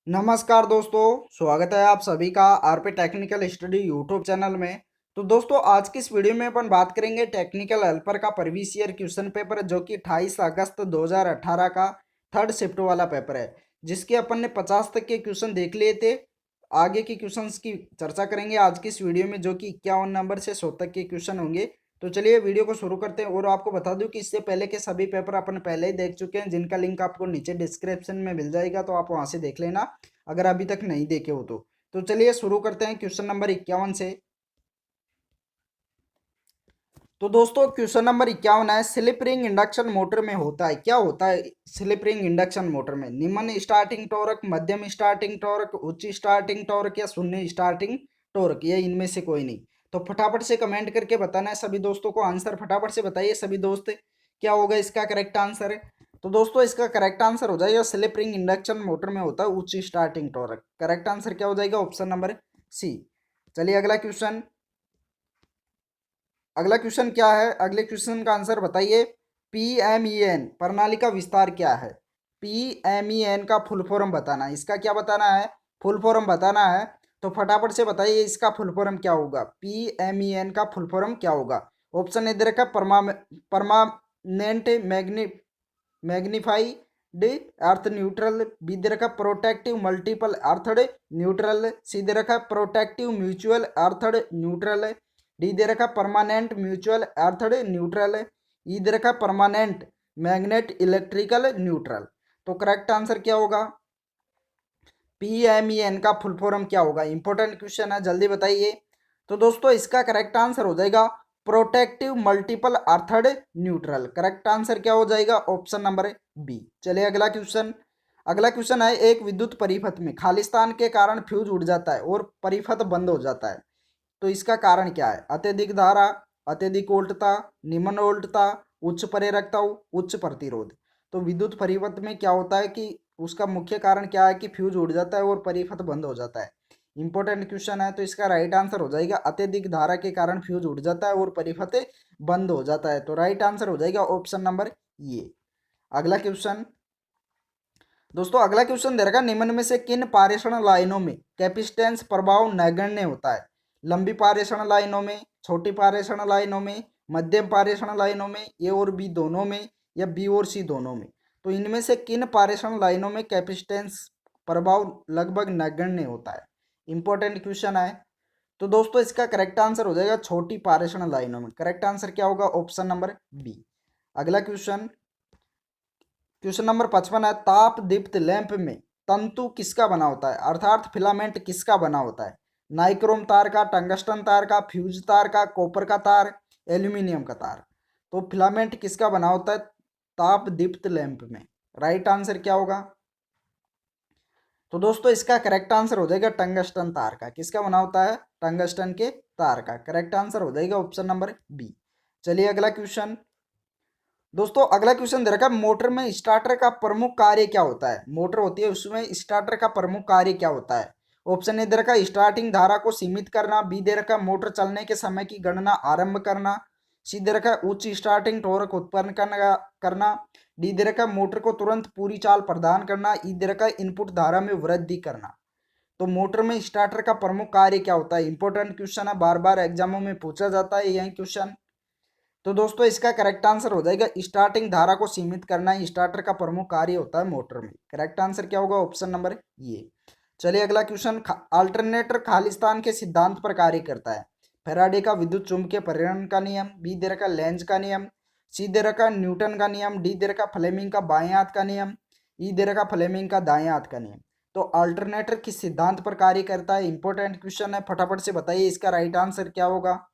नमस्कार दोस्तों, स्वागत है आप सभी का RP technical study YouTube channel में। तो दोस्तों, आज की इस वीडियो में अपन बात करेंगे टेक्निकल हेल्पर का प्रीवियस ईयर क्वेश्चन पेपर, जो कि 28 अगस्त 2018 का थर्ड शिफ्ट वाला पेपर है, जिसके अपन ने 50 तक के क्वेश्चन देख लिए थे। आगे के क्वेश्चंस की चर्चा करेंगे आज की इस वीडियो में, जो कि 51 नंबर से 100 तक के क्वेश्चन होंगे। तो चलिए वीडियो को शुरू करते हैं। और आपको बता दूं कि इससे पहले के सभी पेपर अपन पहले ही देख चुके हैं, जिनका लिंक आपको नीचे डिस्क्रिप्शन में मिल जाएगा, तो आप वहां से देख लेना अगर अभी तक नहीं देखे हो तो चलिए शुरू करते हैं क्वेश्चन नंबर 51 से। तो दोस्तों, क्वेश्चन नंबर 51 है, स्लिप रिंग इंडक्शन मोटर में होता है क्या होता है। स्लिप रिंग इंडक्शन मोटर में निम्न स्टार्टिंग टॉर्क, मध्यम स्टार्टिंग टॉर्क, उच्च स्टार्टिंग टॉर्क या शून्य स्टार्टिंग टॉर्क, ये इनमें से कोई नहीं। तो फटाफट से कमेंट करके बताना है सभी दोस्तों को। आंसर फटाफट से बताइए सभी दोस्त, क्या होगा इसका करेक्ट आंसर है। तो दोस्तों, इसका करेक्ट आंसर हो जाएगा स्लिप रिंग इंडक्शन मोटर में होता है उच्च स्टार्टिंग टॉर्क। करेक्ट आंसर क्या हो जाएगा, ऑप्शन नंबर सी। चलिए अगला क्वेश्चन। अगला क्वेश्चन क्या है, अगले क्वेश्चन का आंसर बताइए। पीएमईएन प्रणाली का विस्तार क्या है। पीएमईएन का फुल फॉर्म बताना है। इसका क्या बताना है, फुल फॉर्म बताना है। तो फटाफट से बताइए इसका फुल फॉर्म क्या होगा। पीएमईएन का फुल फॉर्म क्या होगा। ऑप्शन ए दे रखा परमानेंट मैग्नीफाइड अर्थ न्यूट्रल, बी दे रखा प्रोटेक्टिव मल्टीपल अर्थड न्यूट्रल, सी दे रखा प्रोटेक्टिव म्यूचुअल अर्थड न्यूट्रल, डी दे रखा परमानेंट म्यूचुअल अर्थड न्यूट्रल, ई दे रखा परमानेंट मैग्नेट इलेक्ट्रिकल न्यूट्रल। तो करेक्ट आंसर क्या होगा, पीएमईएन का फुल फॉर्म क्या होगा। इंपॉर्टेंट क्वेश्चन है, जल्दी बताइए। तो दोस्तों, इसका करेक्ट आंसर हो जाएगा protective multiple earthed neutral. Correct answer क्या हो जाएगा, ऑप्शन नंबर बी। चलिए अगला क्वेश्चन। अगला क्वेश्चन है, एक विद्युत परिपथ में खालिस्तान के कारण फ्यूज उड़ जाता है और परिपथ बंद हो जाता है, तो इसका कारण क्या है। अत्यधिक धारा, अत्यधिक वोल्टता, निम्न वोल्टता, उच्च प्रेरकता, उच्च प्रतिरोध। तो विद्युत परिपथ में क्या होता है कि उसका मुख्य कारण क्या है कि फ्यूज उड़ जाता है और परिपथ बंद हो जाता है। इंपॉर्टेंट क्वेश्चन है, तो इसका राइट आंसर हो जाएगा अत्यधिक धारा के कारण फ्यूज उड़ जाता है और परिपथ बंद हो जाता है। तो राइट आंसर हो जाएगा ऑप्शन नंबर ये। अगला क्वेश्चन। दोस्तों, अगला क्वेश्चन दे रखा, निम्न में से किन पारेषण लाइनों में कैपेसिटेंस प्रभाव नगण्य होता है। लंबी पारेषण लाइनों में, छोटी पारेषण लाइनों में, मध्यम पारेषण लाइनों में, ए और बी दोनों में, या बी और सी दोनों में। तो इनमें से किन पारेषण लाइनों में कैपेसिटेंस प्रभाव लगभग नगण्य होता है। इंपॉर्टेंट क्वेश्चन है। तो दोस्तों, इसका करेक्ट आंसर हो जाएगा छोटी पारेषण लाइनों में। करेक्ट आंसर क्या होगा, ऑप्शन नंबर बी। अगला क्वेश्चन। क्वेश्चन नंबर 55 है, ताप दीप्त लैंप में तंतु किसका बना होता है, अर्थात फिलामेंट किसका बना होता है। नाइक्रोम तार का, टंगस्टन तार का, फ्यूज तार का, कॉपर का तार, एल्यूमिनियम का तार। तो फिलामेंट किसका बना होता है ताप दीप्त लैंप में। राइट आंसर क्या होगा। तो दोस्तों, इसका करेक्ट आंसर हो जाएगा टंगस्टन तार का। किसका बना होता है, टंगस्टन के तार का। करेक्ट आंसर हो जाएगा ऑप्शन नंबर बी। चलिए अगला क्वेश्चन। दोस्तों, अगला क्वेश्चन दे रखा है, मोटर में स्टार्टर का प्रमुख कार्य क्या होता है। मोटर होती है, उसमें स्टार्टर का प्रमुख कार्य क्या होता है। ऑप्शन ए दे रखा है स्टार्टिंग धारा को सीमित करना, बी दे रखा है मोटर चलने के समय की गणना आरंभ करना, सी दे रखा है उच्च स्टार्टिंग टॉर्क उत्पन्न करना, डी दे रखा है मोटर को तुरंत पूरी चाल प्रदान करना, ई दे रखा है इनपुट धारा में वृद्धि करना। तो मोटर में स्टार्टर का प्रमुख कार्य क्या होता है। इंपॉर्टेंट क्वेश्चन है, बार बार एग्जामों में पूछा जाता है यही क्वेश्चन। तो दोस्तों, इसका करेक्ट आंसर हो जाएगा स्टार्टिंग धारा को सीमित करना ही स्टार्टर का प्रमुख कार्य होता है मोटर में। करेक्ट आंसर क्या होगा, ऑप्शन नंबर ये। चलिए अगला क्वेश्चन। अल्टरनेटर खालिस्तान के सिद्धांत पर कार्य करता है। फैराडे का विद्युत चुंबकीय परिवहन का नियम, बी दे रखा लेंज का नियम, सी दे रखा न्यूटन का नियम, डी दे रखा फ्लेमिंग का बाएं हाथ का नियम, ई दे रखा फ्लेमिंग का दाएं हाथ का नियम। तो अल्टरनेटर किस सिद्धांत पर कार्य करता है। इंपॉर्टेंट क्वेश्चन है, फटाफट से बताइए इसका राइट आंसर क्या होगा।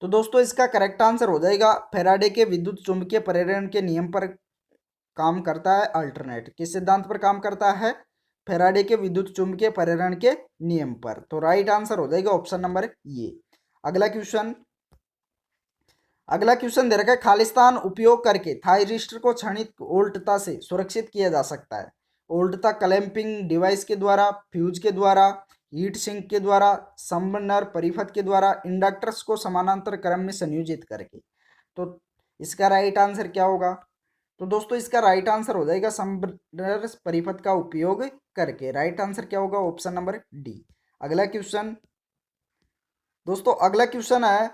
तो दोस्तों, इसका करेक्ट आंसर हो जाएगा फैराडे के विद्युत चुंबकीय प्रेरण के नियम पर काम करता है। अल्टरनेट किस सिद्धांत पर काम करता है, फैराडे के विद्युत चुंबकीय प्रेरण के नियम पर। तो राइट आंसर हो जाएगा ऑप्शन नंबर ये। अगला क्वेश्चन। अगला क्वेश्चन दे रखा है, खालिस्तान उपयोग करके थायरिस्टर को क्षणिक वोल्टता से सुरक्षित किया जा सकता है। वोल्टता क्लैंपिंग डिवाइस के द्वारा, फ्यूज के द्वारा, हीट सिंक के द्वारा, संबर्नर परिपथ के द्वारा, इंडक्टर्स को समानांतर क्रम में संयोजित करके। तो इसका राइट आंसर क्या होगा। तो दोस्तों इसका राइट आंसर हो जाएगा समवर्ती परिपथ का उपयोग करके। राइट आंसर क्या होगा? Option number D. अगला क्वेश्चन दोस्तों, अगला क्वेश्चन है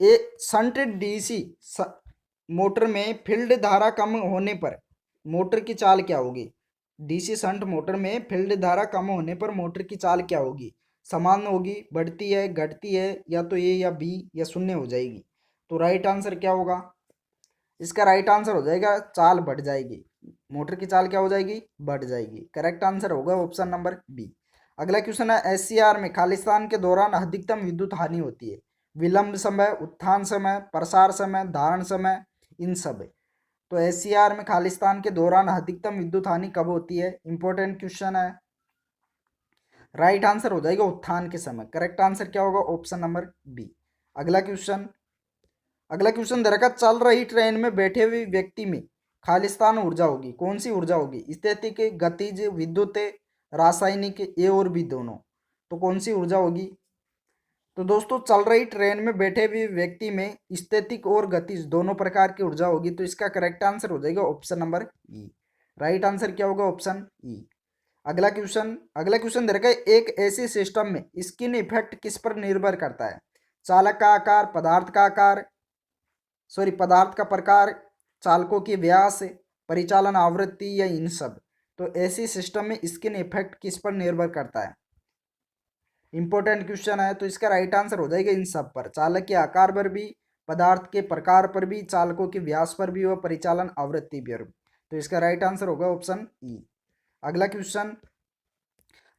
ए शंट डीसी मोटर में फील्ड धारा कम होने पर मोटर की चाल क्या होगी? डीसी शंट मोटर में फील्ड धारा कम होने पर मोटर की चाल क्या होगी? समान होगी, बढ़ती है, घटती है, या तो ए या बी या शून्य हो जाएगी? तो राइट आंसर क्या होगा? इसका राइट आंसर हो जाएगा चाल बढ़ जाएगी। मोटर की चाल क्या हो जाएगी? बढ़ जाएगी। करेक्ट आंसर होगा ऑप्शन नंबर बी। अगला क्वेश्चन है एससीआर में खालिस्तान के दौरान अधिकतम विद्युत हानि होती है? विलंब समय, उत्थान समय, प्रसार समय, धारण समय, इन सब। तो एससीआर में खालिस्तान के दौरान अधिकतम विद्युत हानि कब होती है? इंपॉर्टेंट क्वेश्चन है। राइट आंसर हो जाएगा उत्थान के समय। करेक्ट आंसर क्या होगा? Option number B. अगला क्वेश्चन दे रखा, चल रही ट्रेन में बैठे हुए व्यक्ति में खालिस्तान ऊर्जा होगी। कौन सी ऊर्जा होगी? स्थैतिक, गतिज, विद्युत, रासायनिक, ए और बी दोनों। तो कौन सी ऊर्जा होगी? तो दोस्तों चल रही ट्रेन में बैठे हुए व्यक्ति में स्थैतिक और गतिज दोनों प्रकार की ऊर्जा होगी। तो इसका करेक्ट आंसर हो जाएगा ऑप्शन नंबर ई। राइट आंसर क्या होगा? Option E. अगला क्वेश्चन दे रखा है, एक ऐसी सिस्टम में स्किन इफेक्ट किस पर निर्भर करता है? चालक का आकार, पदार्थ का प्रकार, चालकों की व्यास, परिचालन आवृत्ति, या इन सब। तो ऐसी सिस्टम में स्किन इफेक्ट किस पर निर्भर करता है? इंपॉर्टेंट क्वेश्चन है। तो इसका राइट आंसर हो जाएगा इन सब पर, चालक के आकार पर भी, पदार्थ के प्रकार पर भी, चालकों के व्यास पर भी और परिचालन आवृत्ति पर। तो इसका राइट आंसर होगा ऑप्शन ई। अगला क्वेश्चन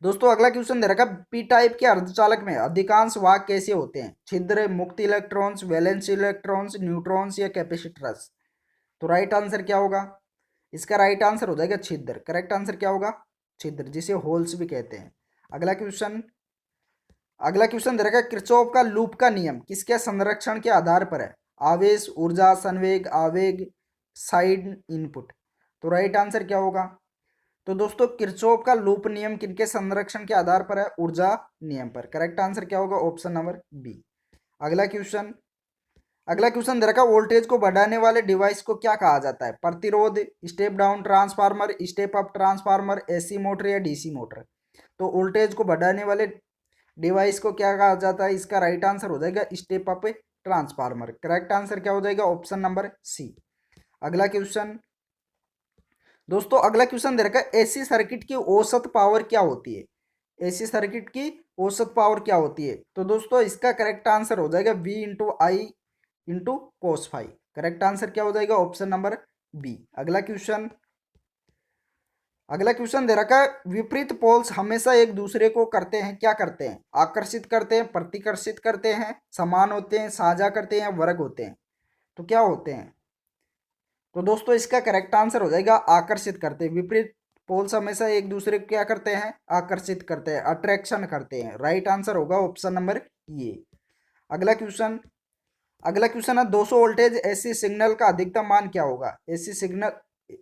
दोस्तों, अगला क्वेश्चन दे रखा, पी टाइप के अर्धचालक में अधिकांश वाहक कैसे होते हैं? छिद्र, मुक्त इलेक्ट्रॉन्स, वैलेंस इलेक्ट्रॉन्स, न्यूट्रॉन्स, या कैपेसिटर्स। तो राइट आंसर क्या होगा? इसका राइट आंसर हो जाएगा छिद्र। करेक्ट आंसर क्या होगा? छिद्र, जिसे होल्स भी कहते हैं। अगला क्वेश्चन दे रखा है, किरचॉफ का लूप का नियम किसके संरक्षण के आधार पर है? आवेश, ऊर्जा, संवेग, आवेग, साइड इनपुट। तो राइट आंसर क्या होगा? तो दोस्तों किरचॉफ का लूप नियम किनके संरक्षण के आधार पर है? ऊर्जा नियम पर। करेक्ट आंसर क्या होगा? Option number B. अगला क्वेश्चन दे रखा, वोल्टेज को बढ़ाने वाले डिवाइस को क्या कहा जाता है? प्रतिरोध, step down transformer, step up transformer, AC motor, या डीसी मोटर। तो वोल्टेज को बढ़ाने वाले डिवाइस को क्या कहा जाता है? इसका राइट आंसर हो जाएगा step up transformer. Correct answer क्या हो जाएगा? Option number C. अगला क्वेश्चन दोस्तों, अगला क्वेश्चन दे रखा है, एसी सर्किट की औसत पावर क्या होती है? एसी सर्किट की औसत पावर क्या होती है? तो दोस्तों इसका करेक्ट आंसर हो जाएगा V into I into cos phi. Correct answer क्या हो जाएगा? Option number B. अगला क्वेश्चन दे रखा है, विपरीत पोल्स हमेशा एक दूसरे को करते हैं, क्या करते हैं? आकर्षित करते हैं, प्रतिकर्षित करते हैं, समान होते हैं, साझा करते हैं, वर्ग होते हैं। तो क्या होते हैं? तो दोस्तों इसका करेक्ट आंसर हो जाएगा आकर्षित करते हैं। विपरीत पोल्स हमेशा एक दूसरे को क्या करते हैं? आकर्षित करते हैं, अट्रैक्शन करते हैं। राइट आंसर होगा ऑप्शन नंबर ये। अगला क्वेश्चन है, 200 वोल्टेज एसी सिग्नल का अधिकतम मान क्या होगा?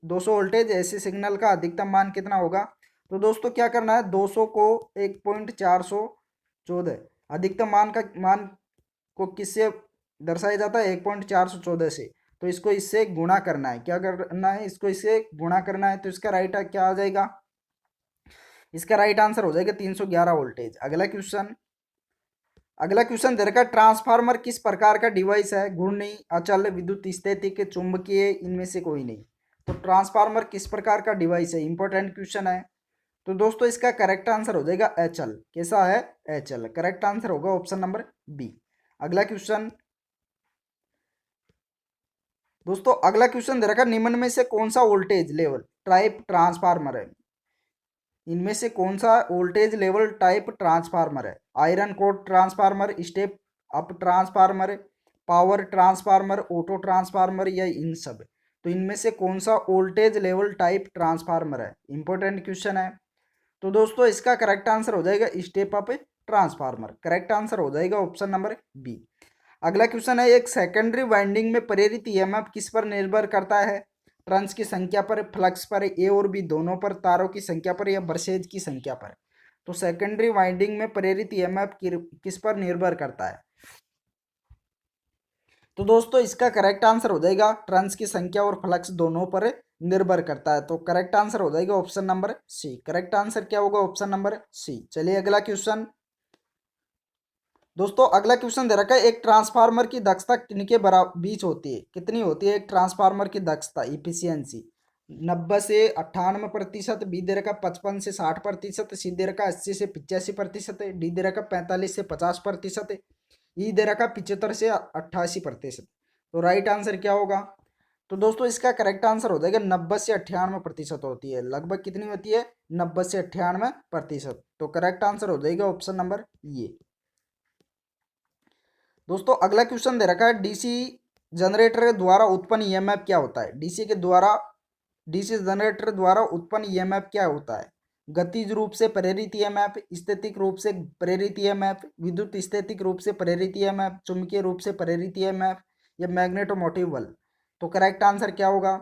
200 वोल्टेज एसी सिग्नल का अधिकतम मान कितना होगा? तो दोस्तों क्या करना है, 200 को 1.414 अधिकतम मान को किससे दर्शाया जाता है? 1.414 से। तो इसको इससे गुणा करना है। क्या करना है? इसको इससे गुणा करना है। तो इसका राइट क्या आ जाएगा? इसका राइट आंसर हो जाएगा 311 वोल्टेज। अगला क्वेश्चन दे रखा है, ट्रांसफार्मर किस प्रकार का डिवाइस है? घूर्णी, अचल, विद्युत स्थैतिक, चुंबकीय, इनमें से कोई नहीं। तो ट्रांसफार्मर किस प्रकार का डिवाइस है? इंपॉर्टेंट क्वेश्चन है। तो दोस्तों इसका करेक्ट आंसर हो जाएगा एचएल। कैसा है? एचएल। करेक्ट आंसर होगा ऑप्शन नंबर बी। अगला क्वेश्चन दोस्तों, अगला क्वेश्चन दे रखा, निम्न में से कौन सा वोल्टेज लेवल टाइप ट्रांसफार्मर है? इनमें से कौन सा वोल्टेज लेवल टाइप ट्रांसफार्मर है? Iron core transformer, step up transformer, power transformer, auto transformer, या इन सब। तो इनमें से कौन सा वोल्टेज लेवल टाइप ट्रांसफार्मर है? इंपॉर्टेंट क्वेश्चन है। तो दोस्तों इसका करेक्ट आंसर हो जाएगा step up transformer. Correct answer हो जाएगा ऑप्शन नंबर बी। अगला क्वेश्चन है, एक सेकेंडरी वाइंडिंग में प्रेरित ईएमएफ किस पर निर्भर करता है? टर्न्स की संख्या पर, फ्लक्स पर, ए और बी दोनों पर, तारों की संख्या पर, या ब्रशेज की संख्या पर। तो सेकेंडरी वाइंडिंग में प्रेरित ईएमएफ किस पर निर्भर करता है? तो दोस्तों इसका करेक्ट आंसर हो जाएगा टर्न्स की संख्या और फ्लक्स दोनों पर निर्भर करता है। तो करेक्ट आंसर हो जाएगा option number C. Correct answer क्या होगा? Option number C. चलिए अगला क्वेश्चन। दोस्तों अगला क्वेश्चन दे रखा है, एक ट्रांसफार्मर की दक्षता किनके बराबर बीच होती है? कितनी होती है एक ट्रांसफार्मर की दक्षता, इफिशियंसी? 90 से 98%, बी दे रखा 55 से 60%, सी दे रखा 80 से 85%, डी दे रखा 45 से 50%, ई दे रखा 75 से 88%। तो राइट आंसर क्या होगा? तो दोस्तों इसका करेक्ट आंसर हो जाएगा 90 से 98% होती है। लगभग कितनी होती है? 90 से 98%। तो करेक्ट आंसर हो जाएगा ऑप्शन नंबर ये। दोस्तों अगला क्वेश्चन दे रखा है, डीसी जनरेटर द्वारा उत्पन्न ईएमएफ क्या होता है? डीसी जनरेटर द्वारा उत्पन्न ईएमएफ क्या होता है? गतिज रूप से प्रेरित ईएमएफ, स्थैतिक रूप से प्रेरित ईएमएफ, विद्युत स्थैतिक रूप से प्रेरित ईएमएफ, चुंबकीय रूप से प्रेरित ईएमएफ या मैग्नेटोमोटिव बल? तो करेक्ट आंसर क्या होगा?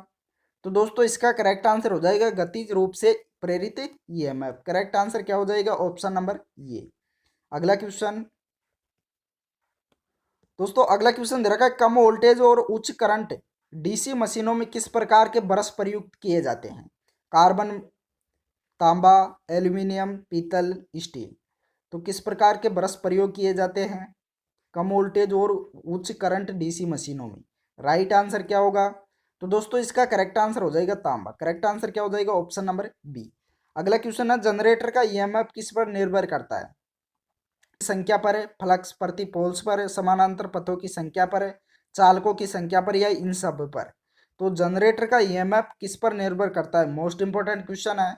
तो दोस्तों इसका करेक्ट आंसर हो जाएगा गतिज रूप से प्रेरित ईएमएफ। करेक्ट आंसर क्या हो जाएगा? ऑप्शन नंबर ये। अगला क्वेश्चन। दोस्तों अगला क्वेश्चन दे रखा है, कम वोल्टेज और उच्च करंट डीसी मशीनों में किस प्रकार के ब्रश प्रयुक्त किए जाते हैं? कार्बन, तांबा, एल्यूमिनियम, पीतल, स्टील? तो किस प्रकार के ब्रश प्रयोग किए जाते हैं कम वोल्टेज और उच्च करंट डीसी मशीनों में? राइट आंसर क्या होगा? तो दोस्तों इसका करेक्ट आंसर हो जाएगा तांबा। करेक्ट आंसर क्या हो जाएगा? Option number B. अगला क्वेश्चन है, जनरेटर का ईएमएफ किस पर निर्भर करता है? संख्या पर है, फ्लक्स प्रति पोल्स पर है, समानांतर पथों की संख्या पर है, चालकों की संख्या पर, या इन सब पर? तो जनरेटर का ईएमएफ किस पर निर्भर करता है? मोस्ट इंपोर्टेंट क्वेश्चन है।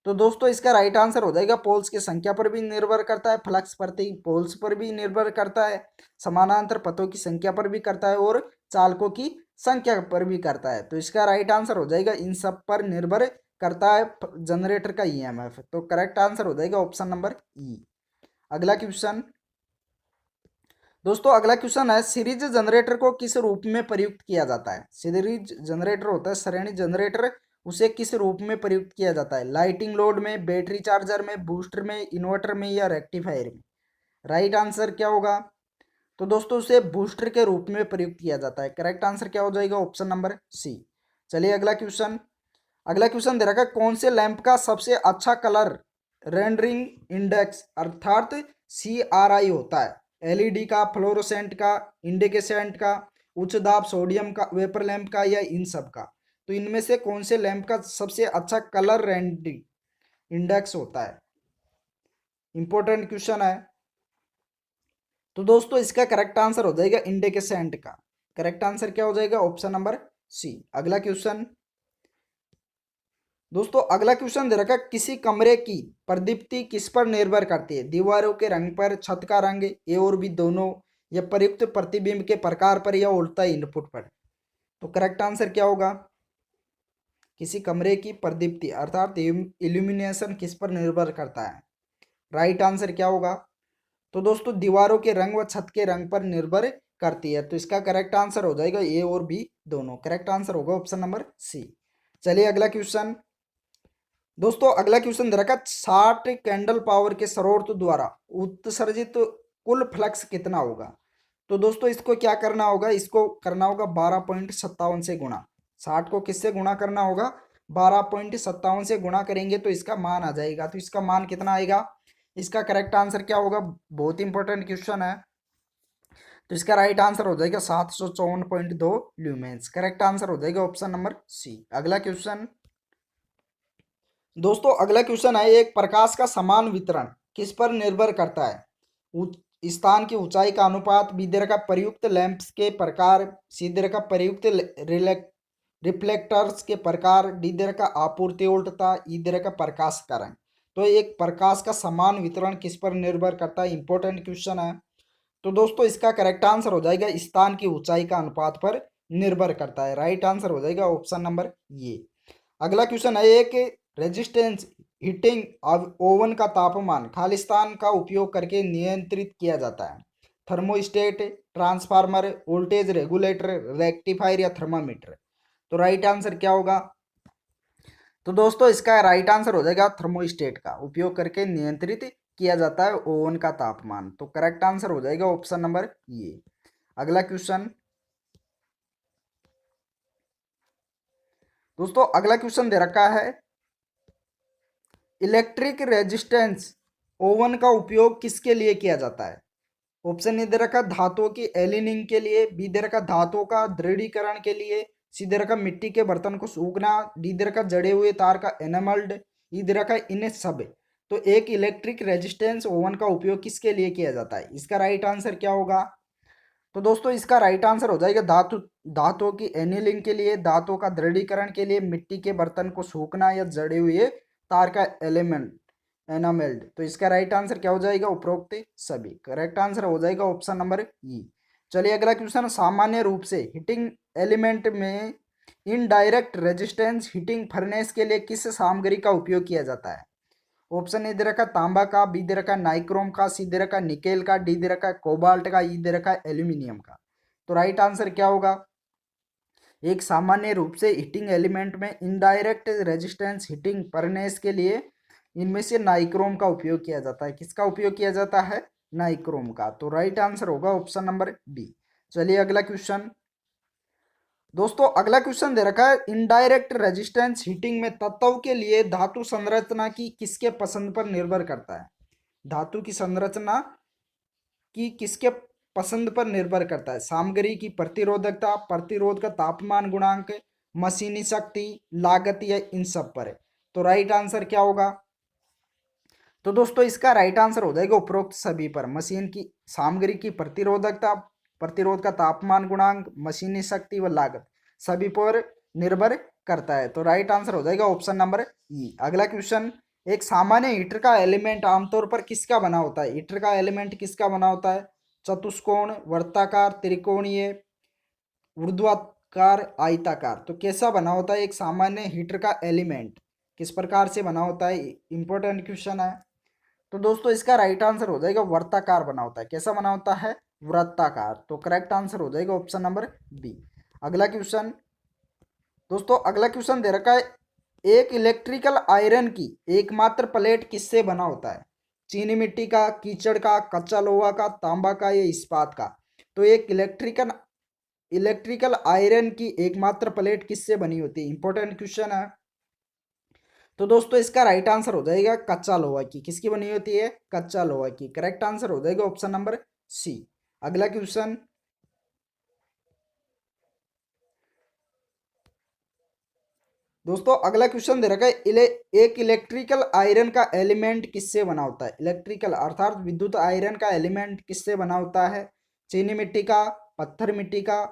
तो दोस्तों इसका राइट आंसर हो जाएगा पोल्स की संख्या पर भी निर्भर करता है, फ्लक्स प्रति पोल्स पर भी निर्भर करता है, समानांतर पथों की संख्या पर भी करता है और चालकों की संख्या पर भी करता है। तो इसका राइट आंसर हो जाएगा इन सब पर निर्भर करता है जनरेटर का ईएमएफ। तो करेक्ट आंसर हो जाएगा ऑप्शन नंबर ई। अगला क्वेश्चन। दोस्तों अगला क्वेश्चन है, सीरीज जनरेटर को किस रूप में प्रयुक्त किया जाता है? सीरीज जनरेटर होता है श्रेणी जनरेटर, उसे किस रूप में प्रयुक्त किया जाता है? लाइटिंग लोड में, बैटरी चार्जर में, बूस्टर में, इन्वर्टर में या रेक्टिफायर में? राइट आंसर क्या होगा? तो दोस्तों उसे बूस्टर के रूप में प्रयुक्त किया जाता है। करेक्ट आंसर क्या हो जाएगा? Option number C. चलिए अगला क्वेश्चन। अगला क्वेश्चन दे रखा है, कौन से लैंप का सबसे अच्छा कलर रेंडरिंग इंडेक्स अर्थात CRI होता है? एलईडी का, फ्लोरोसेंट का, इंडिकेसेंट का, उच्च दाब सोडियम का वेपर लैंप का, या इन सब का? तो इनमें से कौन से लैंप का सबसे अच्छा कलर रेंडरिंग इंडेक्स होता है? इंपॉर्टेंट क्वेश्चन है। तो दोस्तों इसका करेक्ट आंसर हो जाएगा इंडिकेसेंट का। करेक्ट आंसर क्या हो जाएगा? Option number C. अगला क्वेश्चन। दोस्तों अगला क्वेश्चन दे रखा है, किसी कमरे की प्रदीप्ति किस पर निर्भर करती है? दीवारों के रंग पर, छत का रंग, ए और बी दोनों, या प्रयुक्त प्रतिबिंब के प्रकार पर, या उल्टा इनपुट पर? तो करेक्ट आंसर क्या होगा? किसी कमरे की प्रदीप्ति अर्थात इल्यूमिनेशन किस पर निर्भर करता है? राइट आंसर क्या होगा? तो दोस्तों दीवारों के रंग व छत के रंग पर निर्भर करती है। तो इसका करेक्ट आंसर हो जाएगा ए और बी दोनों। करेक्ट आंसर होगा ऑप्शन नंबर सी। चलिए अगला क्वेश्चन। दोस्तों अगला क्वेश्चन दे रखा, 60 कैंडल पावर के स्रोत द्वारा उत्सर्जित कुल फ्लक्स कितना होगा? तो दोस्तों इसको क्या करना होगा? इसको करना होगा 12.57 से गुणा। 60 को किससे गुणा करना होगा? 12.57 से गुणा करेंगे तो इसका मान आ जाएगा। तो इसका मान कितना आएगा? इसका करेक्ट आंसर क्या होगा? बहुत इंपॉर्टेंट क्वेश्चन है। तो इसका राइट आंसर हो जाएगा 754.2 ल्यूमेंस। करेक्ट आंसर हो जाएगा ऑप्शन नंबर सी। अगला क्वेश्चन। दोस्तों अगला क्वेश्चन है, एक प्रकाश का समान वितरण किस पर निर्भर करता है? स्थान की ऊंचाई का अनुपात, बी दे रखा प्रयुक्त लैंप्स के प्रकार, सी दे रखा प्रयुक्त रिफ्लेक्टर्स के प्रकार, डी दे रखा आपूर्ति उल्टता, ई दे रखा प्रकाश का रंग। तो एक प्रकाश का समान वितरण किस पर निर्भर करता है? इंपॉर्टेंट क्वेश्चन है। तो दोस्तों इसका करेक्ट आंसर हो जाएगा स्थान की ऊंचाई का अनुपात पर निर्भर करता है। राइट आंसर हो जाएगा ऑप्शन नंबर ये। अगला क्वेश्चन है, एक रेजिस्टेंस हीटिंग ओवन का तापमान खालिस्तान का उपयोग करके नियंत्रित किया जाता है? Thermostat, transformer, voltage regulator, rectifier या थर्मामीटर? तो राइट आंसर क्या होगा? तो दोस्तों इसका राइट आंसर हो जाएगा थर्मोस्टेट का उपयोग करके नियंत्रित किया जाता है ओवन का तापमान। तो करेक्ट आंसर हो जाएगा ऑप्शन नंबर ये। अगला क्वेश्चन दोस्तों, अगला क्वेश्चन दे रखा है, इलेक्ट्रिक रेजिस्टेंस ओवन का उपयोग किसके लिए किया जाता है? ऑप्शन ए दे रखा धातुओं की एलिनिंग के लिए, बी दे रखा धातुओं का दृढ़ीकरण के लिए, सी दे रखा मिट्टी के बर्तन को सूखना, डी दे रखा जड़े हुए तार का एनामल्ड, ई दे रखा इन्हें सब। तो एक इलेक्ट्रिक रेजिस्टेंस ओवन का उपयोग किसके लिए किया जाता है? इसका राइट आंसर क्या होगा? तो दोस्तों इसका राइट आंसर हो जाएगा धातुओं की एनिलिंग के लिए, धातुओं का दृढ़ीकरण के लिए, मिट्टी के बर्तन को सूखना या जड़े हुए तार का एलिमेंट एनामेल्ड। तो इसका राइट आंसर क्या हो जाएगा? उपरोक्त सभी। करेक्ट आंसर हो जाएगा ऑप्शन नंबर ई। चलिए अगला क्वेश्चन, सामान्य रूप से हीटिंग एलिमेंट में इनडायरेक्ट रेजिस्टेंस हीटिंग फर्नेस के लिए किस सामग्री का उपयोग किया जाता है? ऑप्शन ए दे रखा तांबा का, बी दे रखा नाइक्रोम का, सी दे रखा निकेल का, डी दे रखा कोबाल्ट का, ई दे रखा एल्यूमिनियम का। तो राइट आंसर क्या होगा? एक सामान्य रूप से हीटिंग एलिमेंट में इनडायरेक्ट रेजिस्टेंस हीटिंग फर्नेस के लिए इनमें से नाइक्रोम का उपयोग किया जाता है। किसका उपयोग किया जाता है? नाइक्रोम का। तो राइट आंसर होगा ऑप्शन नंबर बी। चलिए अगला क्वेश्चन दोस्तों, अगला क्वेश्चन दे रखा है, इनडायरेक्ट रेजिस्टेंस हीटिंग में तत्व के लिए धातु संरचना की किसके पसंद पर निर्भर करता है? धातु की संरचना की किसके पसंद पर निर्भर करता है? सामग्री की प्रतिरोधकता, प्रतिरोध का तापमान गुणांक, मशीनी शक्ति, लागत या इन सब पर। तो राइट आंसर क्या होगा? तो दोस्तों इसका राइट आंसर हो जाएगा उपरोक्त सभी पर। मशीन की सामग्री की प्रतिरोधकता, प्रतिरोध का तापमान गुणांक, मशीनी शक्ति व लागत सभी पर निर्भर करता है। तो राइट आंसर हो जाएगा ऑप्शन नंबर ई। अगला क्वेश्चन, एक सामान्य हीटर का एलिमेंट आमतौर पर किसका बना होता है? हीटर का एलिमेंट किसका बना होता है? चतुष्कोण, वर्ताकार, त्रिकोणीय, ऊर्ध्वाकार, आयताकार। तो कैसा बना होता है एक सामान्य हीटर का एलिमेंट? किस प्रकार से बना होता है? इंपॉर्टेंट क्वेश्चन है। तो दोस्तों इसका राइट आंसर हो जाएगा वर्ताकार बना होता है। कैसा बना होता है? वृत्ताकार। तो करेक्ट आंसर हो जाएगा ऑप्शन नंबर बी। अगला क्वेश्चन दोस्तों, अगला क्वेश्चन दे रखा है, एक इलेक्ट्रिकल आयरन की एकमात्र प्लेट किससे बना होता है? चीनी मिट्टी का, कीचड़ का, कच्चा लोहा का, तांबा का या इस्पात का। तो एक इलेक्ट्रिकल आयरन की एकमात्र प्लेट किससे बनी होती है? इंपॉर्टेंट क्वेश्चन है। तो दोस्तों इसका राइट आंसर हो जाएगा कच्चा लोहा की। किसकी बनी होती है? कच्चा लोहा की। करेक्ट आंसर हो जाएगा ऑप्शन नंबर सी। अगला क्वेश्चन दोस्तों, अगला क्वेश्चन दे रखा है, एक इलेक्ट्रिकल आयरन का एलिमेंट किससे बना होता है? इलेक्ट्रिकल अर्थात विद्युत आयरन का एलिमेंट किससे बना होता है? चीनी मिट्टी का, पत्थर मिट्टी का,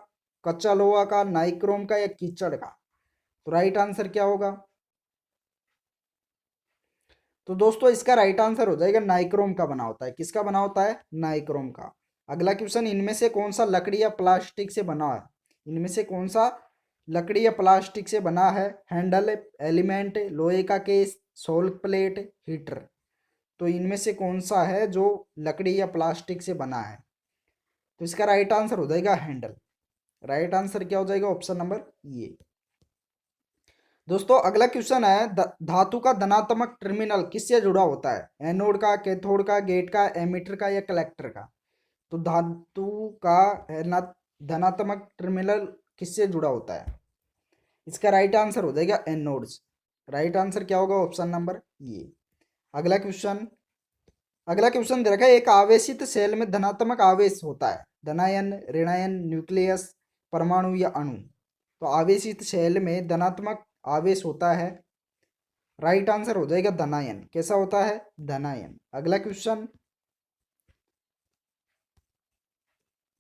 कच्चा लोहा का, नाइक्रोम का या कीचड़ का। तो राइट आंसर क्या होगा? तो दोस्तों इसका राइट आंसर हो जाएगा नाइक्रोम का बना होता है। किसका बना होता है? नाइक्रोम का। अगला क्वेश्चन, इनमें से कौन सा लकड़ी या प्लास्टिक से बना है? इनमें से कौन सा लकड़ी या प्लास्टिक से बना है? हैंडल, एलिमेंट, लोहे का केस, सोल्ड प्लेट, हीटर। तो इनमें से कौन सा है जो लकड़ी या प्लास्टिक से बना है? तो इसका राइट आंसर हो जाएगा हैंडल। राइट आंसर क्या हो जाएगा? Option number A. दोस्तों अगला क्वेश्चन है, धातु का धनात्मक टर्मिनल किससे जुड़ा होता है? एनोड का, कैथोड का, गेट का, एमीटर का या कलेक्टर का। तो धातु का धनात्मक टर्मिनल किससे जुड़ा होता है? इसका राइट आंसर हो जाएगा एनोड्स। राइट आंसर क्या होगा? Option number A. अगला क्वेश्चन दे रखा है, एक आवेशित सेल में धनात्मक आवेश होता है, धनायन, ऋणायन, न्यूक्लियस, परमाणु या अणु। तो आवेशित सेल में धनात्मक आवेश होता है। राइट आंसर हो जाएगा धनायन। कैसा होता है? धनायन। अगला क्वेश्चन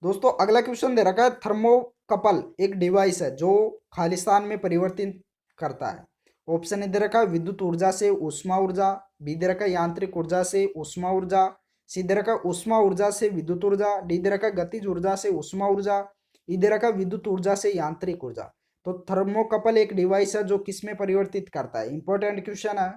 दोस्तों, अगला क्वेश्चन दे रखा है, थर्मोकपल एक डिवाइस है जो खालिस्तान में परिवर्तित करता है। ऑप्शन ए दे रखा है विद्युत ऊर्जा से ऊष्मा ऊर्जा, बी दे रखा है यांत्रिक ऊर्जा से ऊष्मा ऊर्जा, सी दे रखा है ऊष्मा ऊर्जा से विद्युत ऊर्जा, डी दे रखा है गतिज ऊर्जा से ऊष्मा ऊर्जा, ई दे रखा है विद्युत ऊर्जा से यांत्रिक ऊर्जा। तो थर्मोकपल एक डिवाइस है जो किस में परिवर्तित करता है? इंपॉर्टेंट क्वेश्चन है।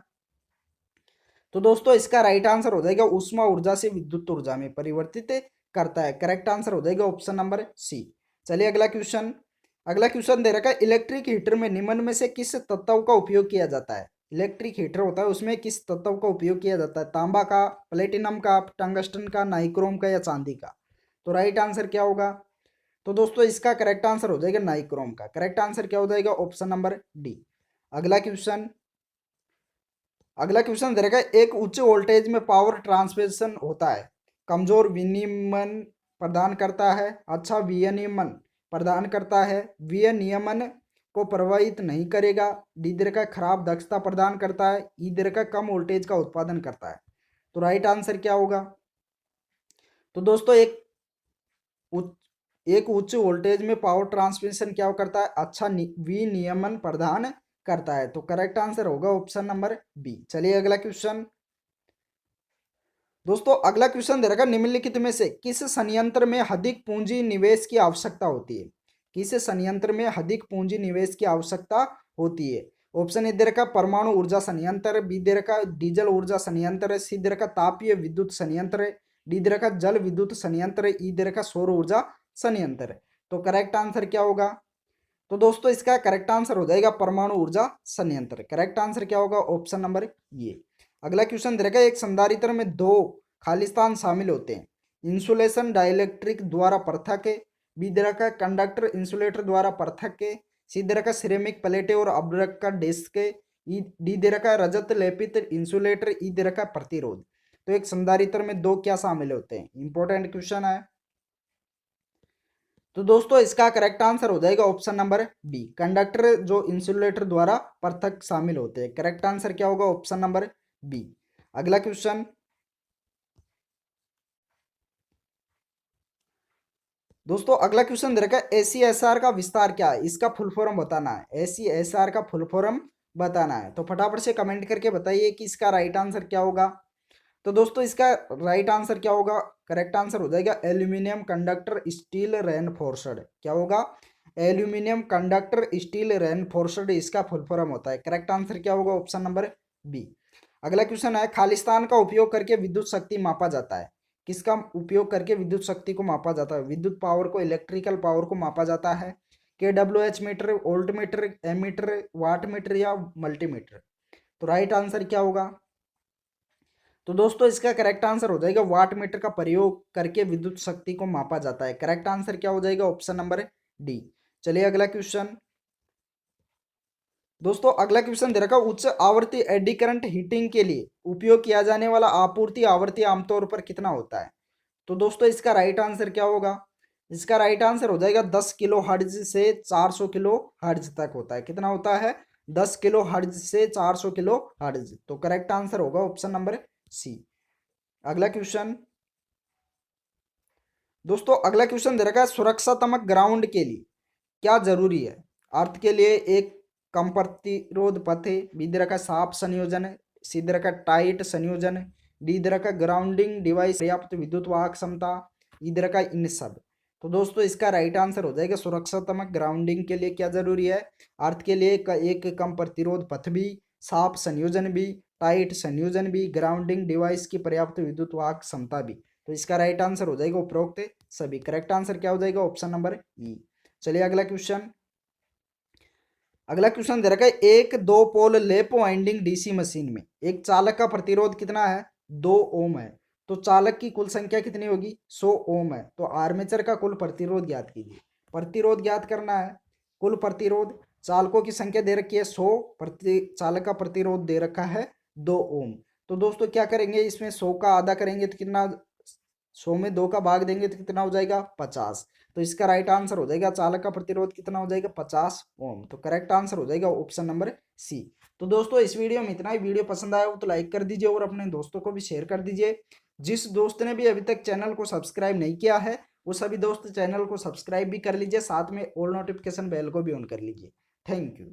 तो दोस्तों इसका राइट आंसर हो जाएगा ऊष्मा ऊर्जा से विद्युत ऊर्जा में परिवर्तित करता है। करेक्ट आंसर हो जाएगा ऑप्शन नंबर सी। चलिए अगला क्वेश्चन दे रखा है, इलेक्ट्रिक हीटर में निम्न में से किस तत्व का उपयोग किया जाता है? इलेक्ट्रिक हीटर होता है उसमें किस तत्व का उपयोग किया जाता है? तांबा का, प्लेटिनम का, टंगस्टन का, नाइक्रोम का या चांदी का। तो राइट आंसर क्या होगा? तो दोस्तों इसका करेक्ट आंसर हो जाएगा नाइक्रोम का। करेक्ट आंसर क्या हो जाएगा? Option number D. अगला क्वेश्चन, अगला क्वेश्चन दे रखा है, एक उच्च वोल्टेज में पावर ट्रांसमिशन होता है, कमजोर विनियमन प्रदान करता है, अच्छा विनियमन प्रदान करता है, विनियमन को प्रभावित नहीं करेगा, डी दे रखा है खराब दक्षता प्रदान करता है, ई दे रखा है कम वोल्टेज का उत्पादन करता है। तो राइट आंसर क्या होगा? तो दोस्तों एक उच्च वोल्टेज में पावर ट्रांसमिशन क्या करता है? अच्छा विनियमन प्रदान करता है। तो करेक्ट आंसर होगा ऑप्शन नंबर बी। चलिए अगला क्वेश्चन। दोस्तों अगला क्वेश्चन दे रखा, निम्नलिखित में से किस संयंत्र में अधिक पूंजी निवेश की आवश्यकता होती है? किस संयंत्र में अधिक पूंजी निवेश की आवश्यकता होती है? ऑप्शन ए दे रखा परमाणु ऊर्जा संयंत्र, बी दे रखा डीजल ऊर्जा संयंत्र, सी दे रखा तापीय विद्युत संयंत्र, डी दे रखा जल विद्युत संयंत्र, ई दे रखा सौर ऊर्जा संयंत्र। तो करेक्ट आंसर क्या होगा? तो दोस्तों इसका करेक्ट आंसर हो जाएगा परमाणु ऊर्जा संयंत्र। करेक्ट आंसर क्या होगा? ऑप्शन नंबर ये। अगला क्वेश्चन दे रखा है, एक संधारित्र में दो खालिस्तान शामिल होते हैं, इंसुलेशन डाइलेक्ट्रिक द्वारा पृथक है, बी दे रखा कंडक्टर इंसुलेटर द्वारा पृथक है, सी दे रखा सिरेमिक प्लेटें और अब्रक का डिस्क है, डी दे रखा रजत लेपित इंसुलेटर, ई दे रखा प्रतिरोध। तो एक संधारित्र में दो क्या शामिल होते हैं? इंपॉर्टेंट क्वेश्चन है। तो दोस्तों इसका करेक्ट आंसर हो जाएगा ऑप्शन नंबर बी, कंडक्टर जो इंसुलेटर द्वारा पृथक शामिल होते हैं। करेक्ट आंसर क्या होगा? Option number B. अगला क्वेश्चन, दोस्तों अगला क्वेश्चन दे रखा है, एसीएसआर का विस्तार क्या है? इसका फुल फॉर्म बताना है। एसीएसआर का फुल फॉर्म बताना है। तो फटाफट से कमेंट करके बताइए कि इसका राइट आंसर क्या होगा। तो दोस्तों इसका राइट आंसर क्या होगा? करेक्ट आंसर हो जाएगा एल्यूमिनियम कंडक्टर स्टील रेनफोर्सड। क्या होगा? एल्यूमिनियम कंडक्टर स्टील रेनफोर्सड इसका फुल फॉर्म होता है। करेक्ट आंसर क्या होगा? Option number B. अगला क्वेश्चन है, खालिस्तान का उपयोग करके विद्युत शक्ति मापा जाता है। किसका उपयोग करके विद्युत शक्ति को मापा जाता है? विद्युत पावर को, इलेक्ट्रिकल पावर को मापा जाता है। KWH meter, volt meter, ammeter, watt meter या मल्टीमीटर। तो राइट आंसर क्या होगा? तो दोस्तों इसका करेक्ट आंसर हो जाएगा वाट मीटर का प्रयोग करके विद्युत शक्ति को मापा जाता है। करेक्ट आंसर क्या हो जाएगा? Option number D. चलिए अगला क्वेश्चन। दोस्तों अगला क्वेश्चन दे रखा, उच्च आवर्ती एडी करंट हीटिंग के लिए उपयोग किया जाने वाला आपूर्ति आवृत्ति आमतौर पर कितना होता है? तो दोस्तों इसका राइट आंसर क्या होगा? इसका राइट आंसर हो जाएगा 10 किलो हर्ट्ज से 400 किलो हर्ट्ज तक होता है। कितना होता है? 10 किलो हर्ट्ज से 400 किलो हर्ट्ज। तो करेक्ट आंसर होगा ऑप्शन नंबर सी। अगला क्वेश्चन, दोस्तों अगला क्वेश्चन दे रखा है, सुरक्षात्मक ग्राउंड के लिए क्या जरूरी है? अर्थ के लिए एक कम प्रतिरोध पथ है, बी दे रखा साफ संयोजन है, सी दे रखा टाइट संयोजन, डी दे रखा ग्राउंडिंग डिवाइस पर्याप्त विद्युत वाहक क्षमता, ई दे रखा इन सब। तो दोस्तों इसका राइट आंसर हो जाएगा सुरक्षात्मक ग्राउंडिंग के लिए क्या जरूरी है? अर्थ के लिए एक कम प्रतिरोध पथ भी, साफ संयोजन भी, टाइट संयोजन भी, ग्राउंडिंग डिवाइस की पर्याप्त विद्युत वाहक क्षमता भी। तो इसका राइट आंसर हो जाएगा उपरोक्त सभी। करेक्ट आंसर क्या हो जाएगा? ऑप्शन नंबर ई। चलिए अगला क्वेश्चन। अगला क्वेश्चन दे रखा है, एक दो पोल लैप वाइंडिंग डीसी मशीन में एक चालक का प्रतिरोध कितना है? 2 ओम है। तो चालक की कुल संख्या कितनी होगी? 100 ओम है। तो आर्मेचर का कुल प्रतिरोध ज्ञात कीजिए। प्रतिरोध ज्ञात करना है, कुल प्रतिरोध। चालकों की संख्या दे रखी है 100, चालक का प्रतिरोध दे रखा है 2 ओम। तो दोस्तों क्या करेंगे, इसमें 100 का आधा करेंगे तो कितना, 100 में 2 का भाग देंगे तो कितना हो जाएगा? 50। तो इसका राइट आंसर हो जाएगा चालक का प्रतिरोध कितना हो जाएगा? 50 ओम। तो करेक्ट आंसर हो जाएगा ऑप्शन नंबर सी। तो दोस्तों इस वीडियो में इतना ही। वीडियो पसंद आया हो तो लाइक कर दीजिए और अपने दोस्तों को भी शेयर कर दीजिए। जिस दोस्त ने भी अभी तक चैनल को सब्सक्राइब नहीं किया है वो सभी दोस्त चैनल को सब्सक्राइब भी कर लीजिए, साथ में ऑल नोटिफिकेशन बेल को भी ऑन कर लीजिए। Thank you.